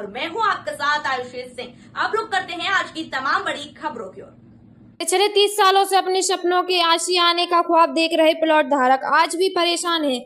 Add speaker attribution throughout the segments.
Speaker 1: और मैं हूं आपके साथ आयुषी सिंह। आप लोग करते हैं आज की तमाम बड़ी खबरों की ओर।
Speaker 2: पिछले 30 सालों से अपने सपनों के आशियाने का ख्वाब देख रहे प्लॉट धारक आज भी परेशान हैं।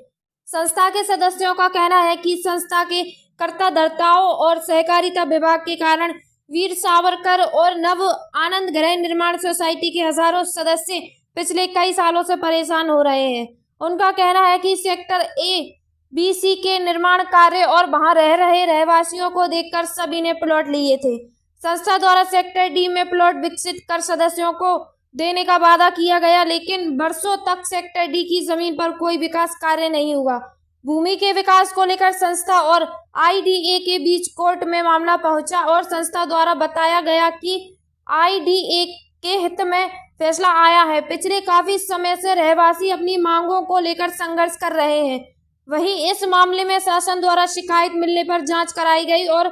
Speaker 2: संस्था के सदस्यों का कहना है कि संस्था के कर्ताधर्ताओं और सहकारिता विभाग के कारण वीर सावरकर और नव आनंद गृह निर्माण सोसाइटी के हजारों सदस्य पिछले कई सालों से परेशान हो रहे हैं। उनका कहना है कि सेक्टर ए, बी, सी के निर्माण कार्य और वहां रह रहे रहवासियों को देखकर सभी ने प्लॉट लिए थे। संस्था द्वारा सेक्टर डी में प्लॉट विकसित कर सदस्यों को देने का वादा किया गया, लेकिन वर्षों तक सेक्टर डी की जमीन पर कोई विकास कार्य नहीं हुआ। भूमि के विकास को लेकर संस्था और आईडीए के बीच कोर्ट में मामला पहुंचा और संस्था द्वारा बताया गया कि आईडीए के हित में फैसला आया है। पिछले काफी समय से रहवासी अपनी मांगों को लेकर संघर्ष कर रहे हैं। वहीं इस मामले में शासन द्वारा शिकायत मिलने पर जांच कराई गई और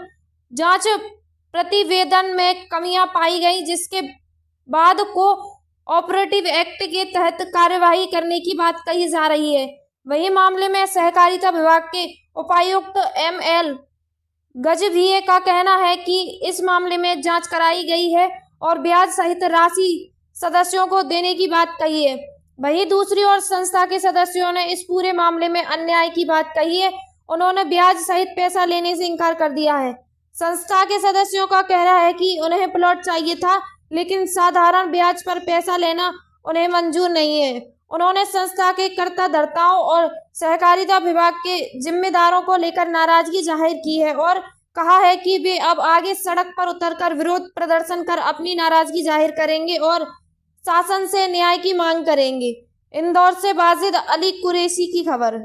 Speaker 2: जांच प्रतिवेदन में कमियां पाई गई, जिसके बाद को ऑपरेटिव एक्ट के तहत कार्यवाही करने की बात कही जा रही है। वही मामले में सहकारिता विभाग के उपायुक्त एमएल गजभिये का कहना है कि इस मामले में जांच कराई गई है और ब्याज सहित राशि सदस्यों को देने की बात कही है। वहीं दूसरी ओर संस्था के सदस्यों ने इस पूरे मामले में अन्याय की बात कही है। उन्होंने ब्याज सहित पैसा लेने से इनकार कर दिया है। संस्था के सदस्यों का कहना है कि उन्हें प्लॉट चाहिए था, लेकिन साधारण ब्याज पर पैसा लेना उन्हें मंजूर नहीं है। उन्होंने संस्था के कर्ताधर्ताओं और सहकारिता विभाग के जिम्मेदारों को लेकर नाराजगी जाहिर की है और कहा है कि वे अब आगे सड़क पर उतरकर विरोध प्रदर्शन कर अपनी नाराजगी जाहिर करेंगे और शासन से न्याय की मांग करेंगे। इंदौर से बाजिद अली कुरैशी की खबर।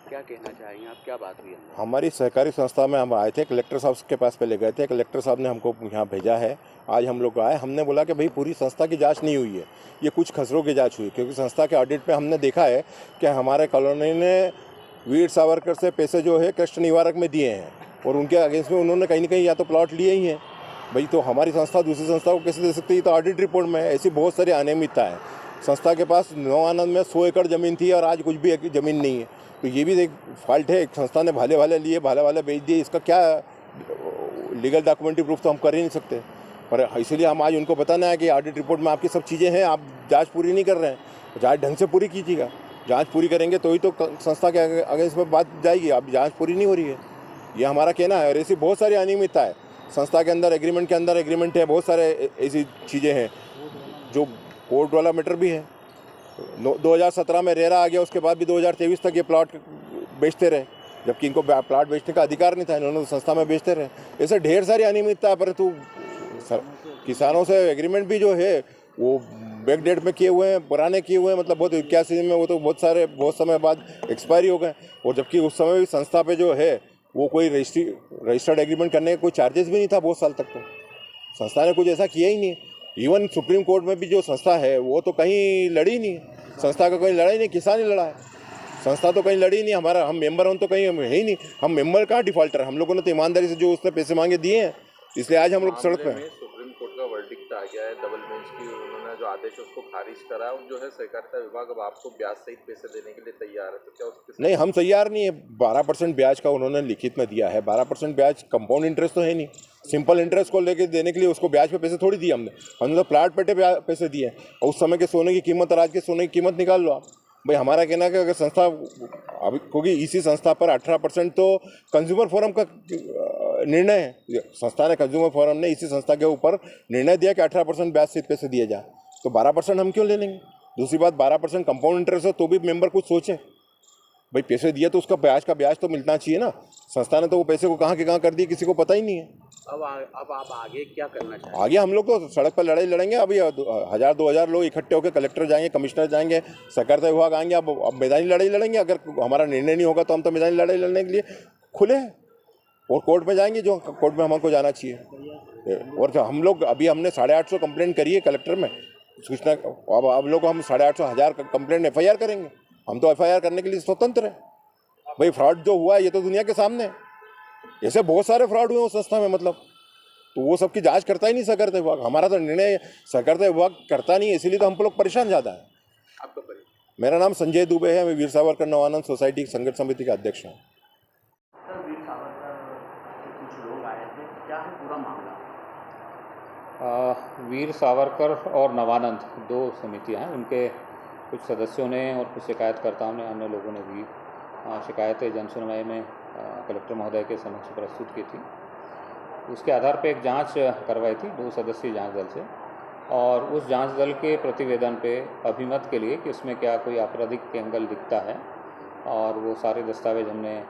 Speaker 3: क्या कहना चाहेंगे आप, क्या बात हुई?
Speaker 4: हमारी सहकारी संस्था में हम आए थे, कलेक्टर साहब के पास पहले गए थे, कलेक्टर साहब ने हमको यहाँ भेजा है। आज हम लोग आए, हमने बोला कि भाई पूरी संस्था की जांच नहीं हुई है, ये कुछ खसरों की जांच हुई, क्योंकि संस्था के ऑडिट पे हमने देखा है कि हमारे कॉलोनी ने वीर सावरकर से पैसे जो है कष्ट निवारक में दिए हैं और उनके अगेंस्ट में उन्होंने कहीं ना कहीं या तो प्लॉट लिए ही हैं। भाई तो हमारी संस्था दूसरी संस्था को कैसे दे सकती है? तो ऑडिट रिपोर्ट में ऐसी बहुत सारी अनियमितता है। संस्था के पास नौ आनंद में 100 एकड़ ज़मीन थी और आज कुछ भी ज़मीन नहीं है, तो ये भी एक फॉल्ट है। एक संस्था ने भाले वाले लिए, भाले वाले बेच दिए, इसका क्या लीगल डॉक्यूमेंट्री प्रूफ तो हम कर ही नहीं सकते। पर इसीलिए हम आज उनको बताना है कि ऑडिट रिपोर्ट में आपकी सब चीज़ें हैं, आप जांच पूरी नहीं कर रहे हैं। जांच ढंग से पूरी कीजिएगा, जांच पूरी करेंगे तो ही तो संस्था के अगेंस्ट में बात जाएगी। अब जांच पूरी नहीं हो रही है, ये हमारा कहना है। और ऐसी बहुत सारी अनियमितता है संस्था के अंदर, एग्रीमेंट के अंदर एग्रीमेंट है, बहुत सारे ऐसी चीज़ें हैं जो कोर्ट वाला मैटर भी है। 2017 में रेरा आ गया, उसके बाद भी 2023 तक ये प्लॉट बेचते रहे, जबकि इनको प्लॉट बेचने का अधिकार नहीं था, इन्होंने संस्था में बेचते रहे। ऐसे ढेर सारी अनियमितता है। परंतु किसानों से एग्रीमेंट भी जो है वो बैक डेट में किए हुए हैं, पुराने किए हुए हैं, मतलब बहुत 81 में, वो तो बहुत समय बाद एक्सपायरी हो गए। और जबकि उस समय भी संस्था पे जो है वो कोई रजिस्टर्ड एग्रीमेंट करने का कोई चार्जेस भी नहीं था बहुत साल तक। तो संस्था ने कुछ ऐसा किया ही नहीं। इवन सुप्रीम कोर्ट में भी जो संस्था है वो तो कहीं लड़ी नहीं है, संस्था का कहीं लड़ा ही नहीं, किसान ही लड़ा है। संस्था तो कहीं लड़ी नहीं, हम मेंबर हों तो कहीं है ही नहीं। हम मेंबर कहाँ डिफॉल्टर, हम लोगों ने तो ईमानदारी से जो उसने पैसे मांगे दिए हैं, इसलिए आज हम लोग सड़क पे हैं।
Speaker 3: सुप्रीम कोर्ट का वर्डिक्ट आ गया है, डबल बेंच की उन्होंने जो आदेश है उसको खारिज करा है, जो है सहकारिता विभाग अब आपको ब्याज सहित पैसे देने के लिए तैयार है, तो क्या उसके? नहीं,
Speaker 4: हम तैयार नहीं है। 12% ब्याज का उन्होंने लिखित में दिया है। 12% ब्याज कंपाउंड इंटरेस्ट तो है नहीं, सिंपल इंटरेस्ट को लेके देने के लिए उसको ब्याज पे पैसे थोड़ी दिए हमने तो प्लाट पे पैसे दिए। और उस समय के सोने की कीमत और आज के सोने की कीमत निकाल लो आप। भाई हमारा कहना है कि अगर संस्था अभी, क्योंकि इसी संस्था पर 18% तो कंज्यूमर फोरम का निर्णय है, संस्था ने कंज्यूमर फोरम ने इसी संस्था के ऊपर निर्णय दिया कि 18% ब्याज सहित पैसे दिए जाए, तो 12% हम क्यों ले लेंगे? दूसरी बात, 12% कंपाउंड इंटरेस्ट है तो भी मेंबर कुछ सोचे। भाई पैसे दिए तो उसका ब्याज तो मिलना चाहिए ना। संस्था ने तो वो पैसे को कहाँ के कहाँ कर दिए, किसी को पता ही नहीं है।
Speaker 3: अब आप आगे क्या करना चाहेंगे?
Speaker 4: आगे हम लोग तो सड़क पर लड़ाई लड़ेंगे। अभी 1000-2000 लोग इकट्ठे होकर कलेक्टर जाएंगे, कमिश्नर जाएंगे, सहकारिता विभाग आएंगे। अब मैदानी लड़ाई लड़ेंगे। अगर हमारा निर्णय नहीं होगा तो हम तो मैदानी लड़ाई लड़ने के लिए खुले हैं और कोर्ट में जाएंगे, जो कोर्ट में हमको जाना चाहिए। और हम लोग अभी हमने 850 कंप्लेंट करी है कलेक्टर में सूचना। अब लोग हम 850-1000 कंप्लेंट FIR करेंगे। हम तो FIR करने के लिए स्वतंत्र हैं। भाई फ्रॉड जो हुआ है ये तो दुनिया के सामने है। ऐसे बहुत सारे फ्रॉड हुए उस संस्था में, मतलब तो वो सबकी जांच करता ही नहीं सहकारिता विभाग। हमारा तो निर्णय सहकारिता विभाग करता नहीं है, इसीलिए तो हम लोग परेशान ज़्यादा है।
Speaker 3: आपका परिचय?
Speaker 4: मेरा नाम संजय दुबे है, मैं वीर सावरकर नव आनंद सोसाइटी संगठन समिति का अध्यक्ष हूँ।
Speaker 5: थे, क्या है पूरा मामला?
Speaker 6: वीर सावरकर और नवानंद दो समितियां हैं, उनके कुछ सदस्यों ने और कुछ शिकायतकर्ताओं ने, अन्य लोगों ने भी शिकायतें जनसुनवाई में कलेक्टर महोदय के समक्ष प्रस्तुत की थी। उसके आधार पर एक जांच करवाई थी 2 सदस्यीय जांच दल से, और उस जांच दल के प्रतिवेदन पे अभिमत के लिए कि उसमें क्या कोई आपराधिक एंगल दिखता है, और वो सारे दस्तावेज हमने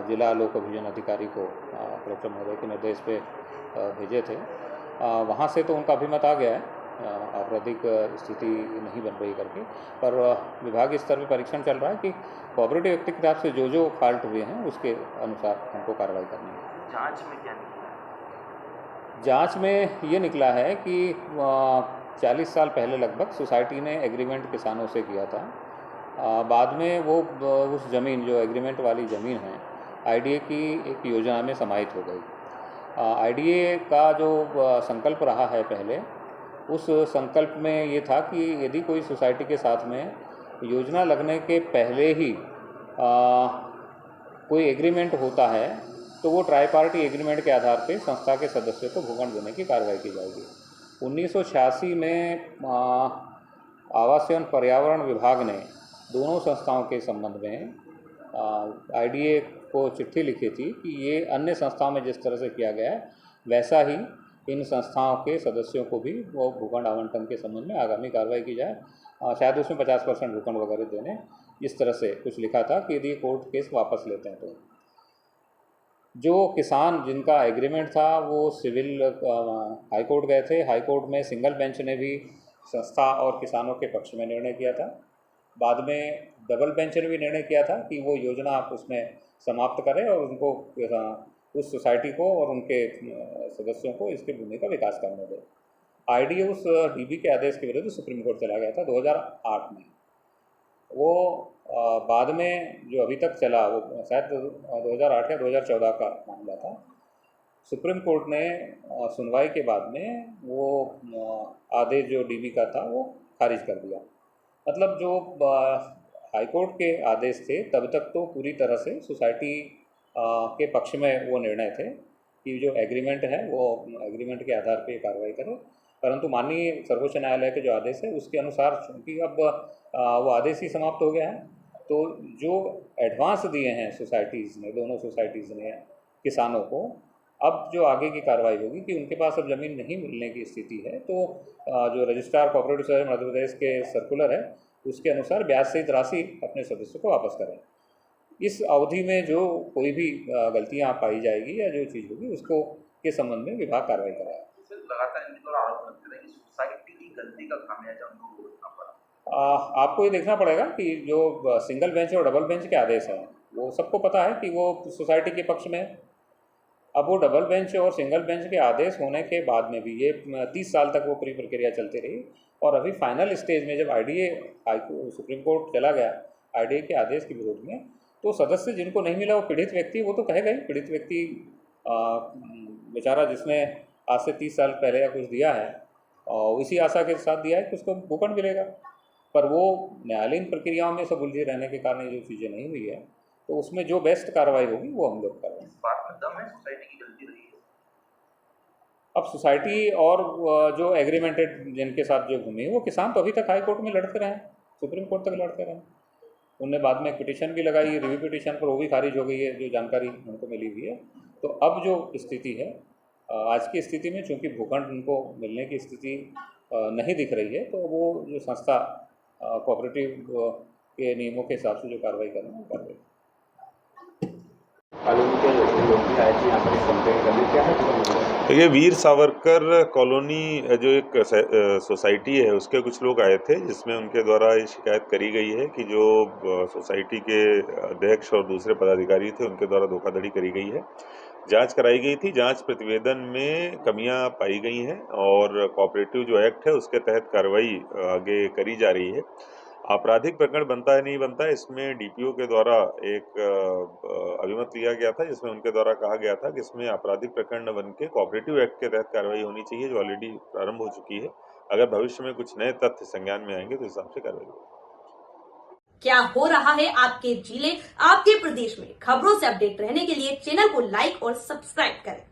Speaker 6: जिला लोक अभियोजन अधिकारी को कलेक्टर महोदय के निर्देश पे भेजे थे। वहाँ से तो उनका अभिमत आ गया है, आपराधिक स्थिति नहीं बन रही करके, पर विभागीय स्तर पर परीक्षण चल रहा है कि कोऑपरेटिव एक्ट की तरफ से जो फॉल्ट हुए हैं उसके अनुसार हमको कार्रवाई करनी है।
Speaker 5: जांच में क्या निकला?
Speaker 6: जांच में ये निकला है कि 40 साल पहले लगभग सोसाइटी ने एग्रीमेंट किसानों से किया था। बाद में वो उस ज़मीन, जो एग्रीमेंट वाली ज़मीन है, आईडीए की एक योजना में समाहित हो गई। आईडीए का जो संकल्प रहा है पहले, उस संकल्प में ये था कि यदि कोई सोसाइटी के साथ में योजना लगने के पहले ही कोई एग्रीमेंट होता है तो वो ट्राई पार्टी एग्रीमेंट के आधार पे संस्था के सदस्यों को भूखंड देने की कार्रवाई की जाएगी। 1986 में आवास एवं पर्यावरण विभाग ने दोनों संस्थाओं के संबंध में आईडीए को चिट्ठी लिखी थी कि ये अन्य संस्थाओं में जिस तरह से किया गया है वैसा ही इन संस्थाओं के सदस्यों को भी वो भूखंड आवंटन के संबंध में आगामी कार्रवाई की जाए। शायद उसमें 50% भूखंड वगैरह देने, इस तरह से कुछ लिखा था कि यदि कोर्ट केस वापस लेते हैं तो। जो किसान जिनका एग्रीमेंट था वो सिविल हाई कोर्ट गए थे। हाई कोर्ट में सिंगल बेंच ने भी संस्था और किसानों के पक्ष में निर्णय किया था। बाद में डबल बेंच ने भी निर्णय किया था कि वो योजना आप उसमें समाप्त करें और उनको, उस सोसाइटी को और उनके सदस्यों को इसके भूमि का विकास करने दें। आईडीए उस डीबी के आदेश के विरुद्ध सुप्रीम कोर्ट चला गया था 2008 में। वो बाद में जो अभी तक चला वो शायद 2008 या 2014 का मामला था। सुप्रीम कोर्ट ने सुनवाई के बाद में वो आदेश जो डीबी का था वो खारिज कर दिया। मतलब जो हाई कोर्ट के आदेश थे तब तक तो पूरी तरह से सोसाइटी के पक्ष में वो निर्णय थे कि जो एग्रीमेंट है वो एग्रीमेंट के आधार पे कार्रवाई करें, परंतु माननीय सर्वोच्च न्यायालय के जो आदेश है उसके अनुसार, क्योंकि अब वो आदेश ही समाप्त हो गया है, तो जो एडवांस दिए हैं सोसाइटीज़ ने, दोनों सोसाइटीज़ ने किसानों को, अब जो आगे की कार्रवाई होगी कि उनके पास अब ज़मीन नहीं मिलने की स्थिति है तो जो registrar cooperative society Madhya Pradesh के सर्कुलर है उसके अनुसार ब्याज सहित राशि अपने सदस्यों को वापस करें। इस अवधि में जो कोई भी गलतियां पाई जाएगी या जो चीज़ होगी उसको के संबंध में विभाग कार्रवाई करेगा।
Speaker 5: लगातार इनके द्वारा आरोप लगते हैं कि सोसाइटी की गलती का खामियाजा उनको भुगतना पड़ा।
Speaker 6: आपको ये देखना पड़ेगा कि जो सिंगल बेंच और डबल बेंच के आदेश हैं वो सबको पता है कि वो सोसाइटी के पक्ष में। अब वो डबल बेंच और सिंगल बेंच के आदेश होने के बाद में भी ये 30 साल तक वो पूरी प्रक्रिया चलती रही, और अभी फाइनल स्टेज में जब आईडीए सुप्रीम कोर्ट चला गया आईडीए के आदेश के विरोध में, तो सदस्य जिनको नहीं मिला वो पीड़ित व्यक्ति, वो तो कहेगा ही। पीड़ित व्यक्ति बेचारा जिसने आज से 30 साल पहले या कुछ दिया है और इसी आशा के साथ दिया है कि उसको भूखंड मिलेगा, पर वो न्यायालयीन प्रक्रियाओं में सब उलझे रहने के कारण ये जो चीज़ें नहीं हुई है, तो उसमें जो बेस्ट कार्रवाई होगी वो हम लोग करेंगे।
Speaker 5: इस बात में दम है सोसाइटी की गलती रही है।
Speaker 6: अब सोसाइटी और जो एग्रीमेंटेड जिनके साथ जो भूमि है वो किसान तो अभी तक हाई कोर्ट में लड़ते रहे, सुप्रीम कोर्ट तक लड़ते रहे। उनने बाद में एक पिटीशन भी लगाई, रिव्यू पिटीशन पर वो भी खारिज हो गई है, जो जानकारी उनको मिली हुई है। तो अब जो स्थिति है, आज की स्थिति में चूँकि भूखंड उनको मिलने की स्थिति नहीं दिख रही है, तो वो जो संस्था कोऑपरेटिव के नियमों के हिसाब से जो कार्रवाई करना है वो कर रही है।
Speaker 7: देखिए, वीर सावरकर कॉलोनी जो एक सोसाइटी है उसके कुछ लोग आए थे जिसमें उनके द्वारा ये शिकायत करी गई है कि जो सोसाइटी के अध्यक्ष और दूसरे पदाधिकारी थे उनके द्वारा धोखाधड़ी करी गई है। जांच कराई गई थी, जांच प्रतिवेदन में कमियां पाई गई हैं और कोऑपरेटिव जो एक्ट है उसके तहत कार्रवाई आगे करी जा रही है। आपराधिक प्रकरण बनता है नहीं बनता है, इसमें डीपीओ के द्वारा एक अभिमत लिया गया था जिसमें उनके द्वारा कहा गया था कि इसमें आपराधिक प्रकरण न बन के कोऑपरेटिव एक्ट के तहत कार्रवाई होनी चाहिए, जो ऑलरेडी प्रारंभ हो चुकी है। अगर भविष्य में कुछ नए तथ्य संज्ञान में आएंगे तो इस हिसाब से कार्रवाई होगी।
Speaker 1: क्या हो रहा है आपके जिले, आपके प्रदेश में, खबरों से अपडेट रहने के लिए चैनल को लाइक और सब्सक्राइब करें।